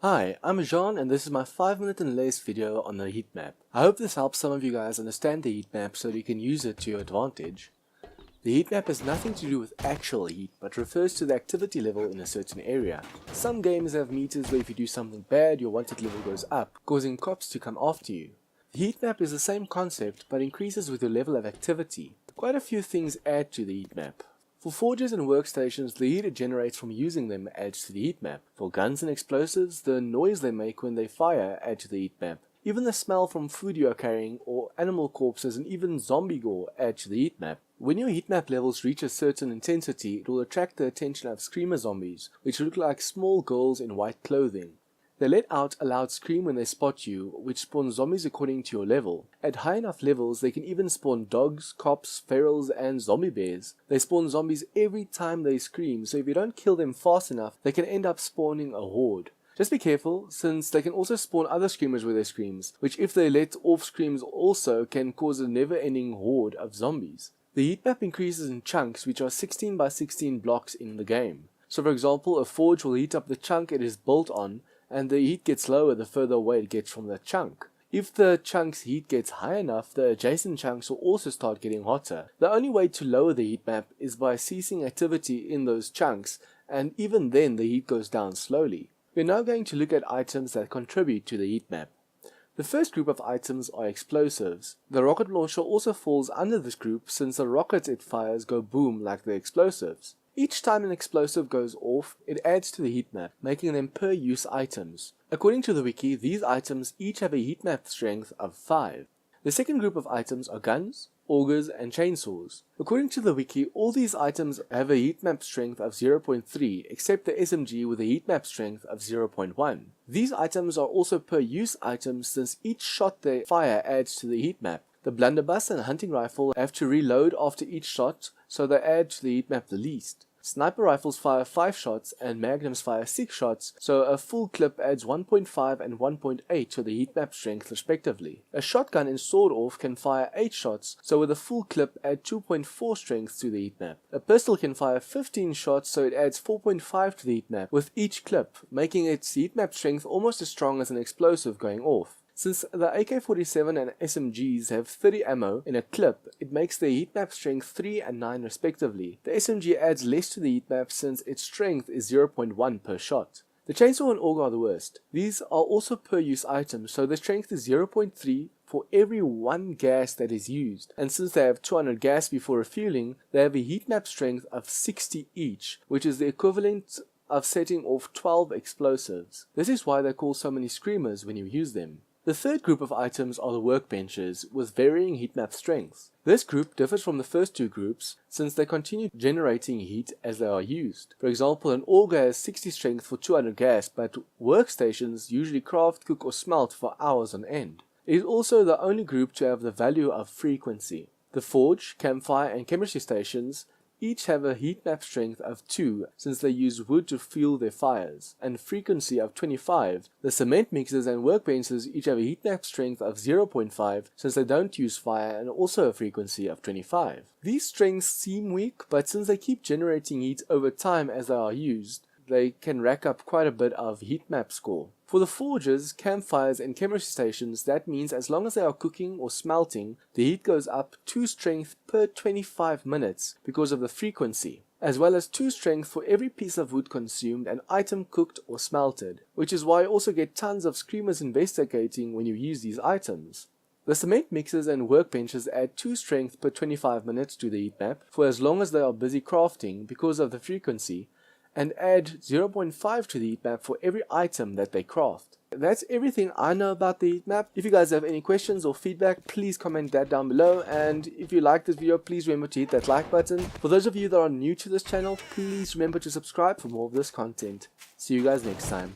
Hi, I'm Jean and this is my 5-minute and less video on the heat map. I hope this helps some of you guys understand the heat map so that you can use it to your advantage. The heat map has nothing to do with actual heat, but refers to the activity level in a certain area. Some games have meters where if you do something bad, your wanted level goes up, causing cops to come after you. The heat map is the same concept, but increases with your level of activity. Quite a few things add to the heat map. For forges and workstations, the heat it generates from using them adds to the heat map. For guns and explosives, the noise they make when they fire add to the heat map. Even the smell from food you are carrying, or animal corpses, and even zombie gore add to the heat map. When your heat map levels reach a certain intensity, it will attract the attention of screamer zombies, which look like small girls in white clothing. They let out a loud scream when they spot you, which spawns zombies according to your level. At high enough levels, they can even spawn dogs, cops, ferals, and zombie bears. They spawn zombies every time they scream, so if you don't kill them fast enough, they can end up spawning a horde. Just be careful, since they can also spawn other screamers with their screams, which if they let off screams also can cause a never-ending horde of zombies. The heat map increases in chunks, which are 16 by 16 blocks in the game. So for example, a forge will heat up the chunk it is built on, and the heat gets lower the further away it gets from that chunk. If the chunk's heat gets high enough, the adjacent chunks will also start getting hotter. The only way to lower the heat map is by ceasing activity in those chunks, and even then the heat goes down slowly. We're now going to look at items that contribute to the heat map. The first group of items are explosives. The rocket launcher also falls under this group since the rockets it fires go boom like the explosives. Each time an explosive goes off, it adds to the heat map, making them per use items. According to the wiki, these items each have a heat map strength of 5. The second group of items are guns, augers, and chainsaws. According to the wiki, all these items have a heat map strength of 0.3, except the SMG with a heat map strength of 0.1. These items are also per use items since each shot they fire adds to the heat map. The blunderbuss and hunting rifle have to reload after each shot, so they add to the heat map the least. Sniper rifles fire 5 shots and magnums fire 6 shots, so a full clip adds 1.5 and 1.8 to the heat map strength respectively. A shotgun in sword off can fire 8 shots, so with a full clip add 2.4 strength to the heat map. A pistol can fire 15 shots, so it adds 4.5 to the heat map with each clip, making its heat map strength almost as strong as an explosive going off. Since the AK-47 and SMGs have 30 ammo in a clip, it makes their heat map strength 3 and 9 respectively. The SMG adds less to the heat map since its strength is 0.1 per shot. The chainsaw and auger are the worst. These are also per use items, so the strength is 0.3 for every 1 gas that is used, and since they have 200 gas before refueling, they have a heat map strength of 60 each, which is the equivalent of setting off 12 explosives. This is why they call so many screamers when you use them. The third group of items are the workbenches, with varying heat map strengths. This group differs from the first two groups since they continue generating heat as they are used. For example, an auger has 60 strength for 200 gas, but workstations usually craft, cook or smelt for hours on end. It is also the only group to have the value of frequency. The forge, campfire and chemistry stations each have a heat map strength of 2 since they use wood to fuel their fires, and frequency of 25. The cement mixers and workbenches each have a heat map strength of 0.5 since they don't use fire, and also a frequency of 25. These strengths seem weak, but since they keep generating heat over time as they are used, they can rack up quite a bit of heat map score. For the forges, campfires and chemistry stations, that means as long as they are cooking or smelting, the heat goes up 2 strength per 25 minutes because of the frequency, as well as 2 strength for every piece of wood consumed and item cooked or smelted, which is why you also get tons of screamers investigating when you use these items. The cement mixers and workbenches add 2 strength per 25 minutes to the heat map for as long as they are busy crafting because of the frequency, and add 0.5 to the heat map for every item that they craft. That's everything I know about the heat map. If you guys have any questions or feedback, please comment that down below, and if you like this video, please remember to hit that like button. For those of you that are new to this channel, please remember to subscribe for more of this content. See you guys next time.